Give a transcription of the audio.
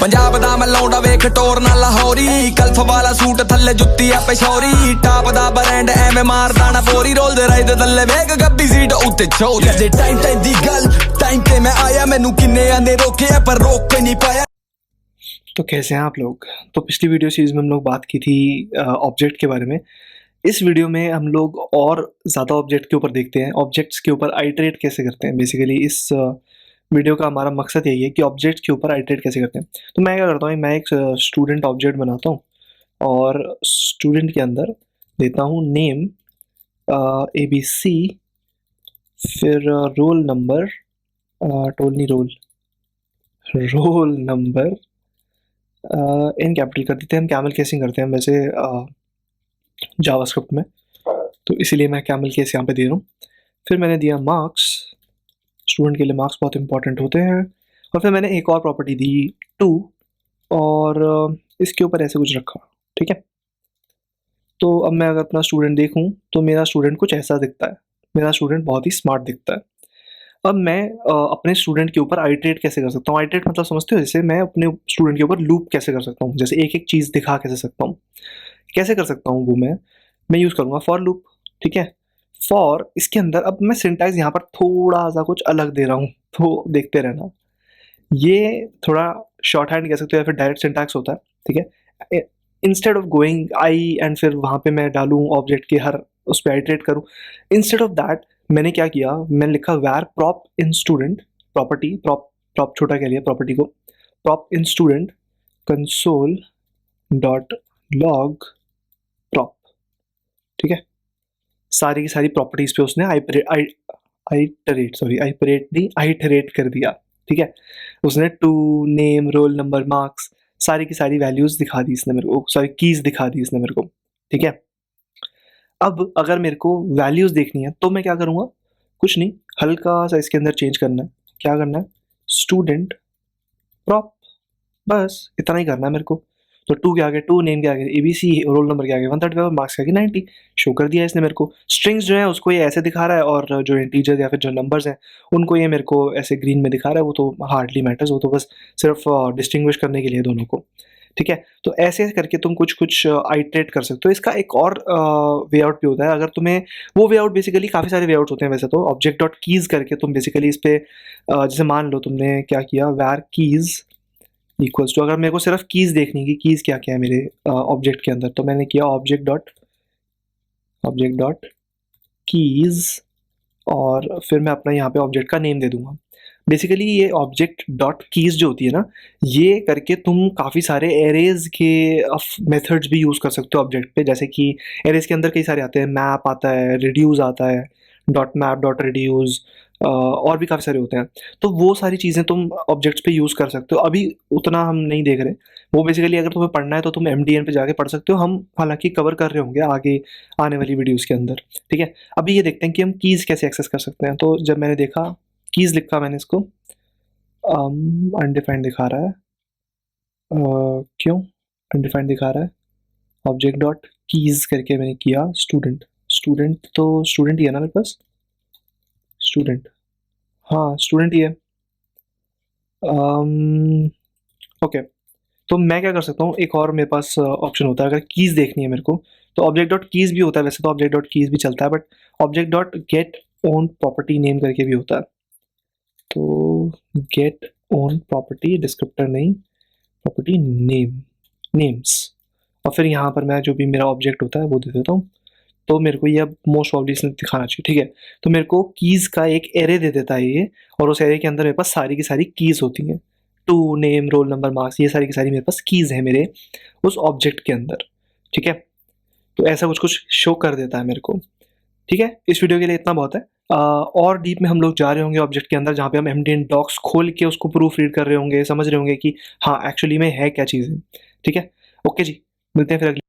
पंजाब दा मैं लौंडा वेख टोरना लाहौरी कल्फ वाला सूट थल्ले जुत्ती आ पेशौरी टाप दा ब्रांड एवें मारदा ना फोरी रोल दे राइड थल्ले वेख गब्बी सीट उत्ते छोरी जे टाइम दी गल टाइम पे मैं आया मैनू किन्ने आंदे रोके पर रोक के नहीं पाया। तो कैसे हैं आप लोग। तो पिछली वीडियो सीरीज में हम लोग बात की थी ऑब्जेक्ट के बारे में। इस वीडियो में हम लोग और ज़्यादा ऑब्जेक्ट के ऊपर देखते हैं, ऑब्जेक्ट्स के ऊपर आइटरेट कैसे करते हैं। बेसिकली इस वीडियो का हमारा मकसद यही है कि ऑब्जेक्ट्स के ऊपर आइटरेट कैसे करते हैं। तो मैं क्या करता हूँ, मैं एक स्टूडेंट ऑब्जेक्ट बनाता हूँ और स्टूडेंट के अंदर देता हूँ नेम ABC, फिर roll number, roll number in capital कर देते हैं। हम कैमल केसिंग करते हैं वैसे जावास्क्रिप्ट में, तो इसीलिए मैं कैमल केस यहाँ पे दे रहा हूँ। फिर मैंने दिया मार्क्स, स्टूडेंट के लिए मार्क्स बहुत इंपॉर्टेंट होते हैं। और फिर मैंने एक और प्रॉपर्टी दी 2 और इसके ऊपर ऐसे कुछ रखा, ठीक है। तो अब मैं अगर अपना स्टूडेंट देखूँ तो मेरा स्टूडेंट कुछ ऐसा दिखता है, मेरा स्टूडेंट बहुत ही स्मार्ट दिखता है। अब मैं अपने स्टूडेंट के ऊपर आइटरेट कैसे कर सकता हूँ। आइटरेट मतलब समझते हो, जैसे मैं अपने स्टूडेंट के ऊपर लूप कैसे कर सकता हूँ, जैसे एक एक चीज़ दिखा कैसे सकता हूँ, कैसे कर सकता हूँ वो मैं यूज़ करूँगा फॉर लूप, ठीक है। फॉर इसके अंदर अब मैं सिंटैक्स यहाँ पर थोड़ा सा कुछ अलग दे रहा हूँ, तो देखते रहना। ये थोड़ा शॉर्ट हैंड कह सकते हो या फिर डायरेक्ट सिंटैक्स होता है, ठीक है। Instead of going I and फिर वहाँ पे मैं डालूँ ऑब्जेक्ट के हर उस पर आइटरेट करूँ, इंस्टेड ऑफ दैट मैंने क्या किया, मैंने लिखा वैर प्रॉप इन स्टूडेंट प्रॉपर्टी, प्रॉप छोटा कह लिया प्रॉपर्टी को, प्रॉप इन student console dot log prop, ठीक है। सारी की सारी प्रॉपर्टीज पे उसने आइटरेट कर दिया, ठीक है। उसने 2 नेम रोल नंबर मार्क्स सारी की सारी वैल्यूज दिखा दी इसने मेरे को, सॉरी कीज दिखा दी इसने मेरे को, ठीक है। अब अगर मेरे को वैल्यूज देखनी है तो मैं क्या करूँगा, कुछ नहीं, हल्का सा इसके अंदर चेंज करना है। क्या करना है, स्टूडेंट प्रॉप, बस इतना ही करना है मेरे को। तो 2 के आगे 2, नेम के आगे ABC, रोल नंबर के आगे 135, मार्क्स के आगे 90 शो कर दिया इसने मेरे को। स्ट्रिंग्स जो है उसको ये ऐसे दिखा रहा है और जो इंटीजर या फिर जो नंबर्स हैं उनको ये मेरे को ऐसे ग्रीन में दिखा रहा है। वो तो हार्डली मैटर्स, वो तो बस सिर्फ डिस्टिंग्विश करने के लिए दोनों को, ठीक है। तो ऐसे करके तुम कुछ आइटरेट कर सकते हो। इसका एक और वे आउट भी होता है, अगर तुम्हें वो वे आउट, बेसिकली काफ़ी सारे वे आउट होते हैं वैसे तो। ऑब्जेक्ट डॉट कीज करके तुम बेसिकली इस पर जैसे मान लो तुमने क्या किया, वैर कीज इक्वल्स टू, अगर मेरे को सिर्फ कीज़ देखनी कि कीज़ क्या क्या है मेरे ऑब्जेक्ट के अंदर, तो मैंने किया ऑब्जेक्ट डॉट कीज़ और फिर मैं अपना यहाँ पे ऑब्जेक्ट का नेम दे दूंगा। बेसिकली ये ऑब्जेक्ट डॉट कीज़ जो होती है ना, ये करके तुम काफ़ी सारे एरेज के मेथड्स भी यूज़ कर सकते हो ऑब्जेक्ट पे। जैसे कि एरेज के अंदर कई सारे आते हैं, मैप आता है, रिड्यूस आता है, डॉट मैप डॉट रिड्यूस, और भी काफ़ी सारे होते हैं। तो वो सारी चीज़ें तुम ऑब्जेक्ट्स पे यूज़ कर सकते हो। अभी उतना हम नहीं देख रहे वो, बेसिकली अगर तुम्हें पढ़ना है तो तुम MDN पे जाके पढ़ सकते हो। हम हालांकि कवर कर रहे होंगे आगे आने वाली वीडियोस के अंदर, ठीक है। अभी ये देखते हैं कि हम कीज़ कैसे एक्सेस कर सकते हैं। तो जब मैंने देखा कीज़ लिखा, मैंने इसको अनडिफाइंड दिखा रहा है, क्यों अनडिफाइंड दिखा रहा है, ऑब्जेक्ट डॉट कीज़ करके मैंने किया स्टूडेंट तो स्टूडेंट ही है ना मेरे पास, स्टूडेंट, हाँ स्टूडेंट ही है। ओके, तो मैं क्या कर सकता हूँ, एक और मेरे पास ऑप्शन होता है अगर कीज़ देखनी है मेरे को, तो ऑब्जेक्ट डॉट कीज़ भी होता है वैसे तो, ऑब्जेक्ट डॉट कीज़ भी चलता है, but object dot gate own property name करके भी होता है। तो गेट ओन प्रॉपर्टी, डिस्क्रिप्टर नहीं, प्रॉपर्टी नेम्स, और फिर यहाँ पर मैं जो भी मेरा ऑब्जेक्ट होता है वो दे देता हूँ। तो मेरे को ये अब मोस्ट प्रॉब्ली इसने दिखाना चाहिए, ठीक है। तो मेरे को कीज़ का एक एरे दे देता है ये, और उस एरे के अंदर मेरे पास सारी की सारी कीज़ होती हैं, 2 नेम रोल नंबर मार्क्स, ये सारी की सारी मेरे पास कीज़ है मेरे उस ऑब्जेक्ट के अंदर, ठीक है। तो ऐसा कुछ शो कर देता है मेरे को, ठीक है। इस वीडियो के लिए इतना बहुत है। और डीप में हम लोग जा रहे होंगे ऑब्जेक्ट के अंदर, जहाँ पे हम MDN डॉक्स खोल के उसको प्रूफ रीड कर रहे होंगे, समझ रहे होंगे कि हाँ एक्चुअली में है क्या चीज़ें, ठीक है। ओके जी, मिलते हैं फिर अगली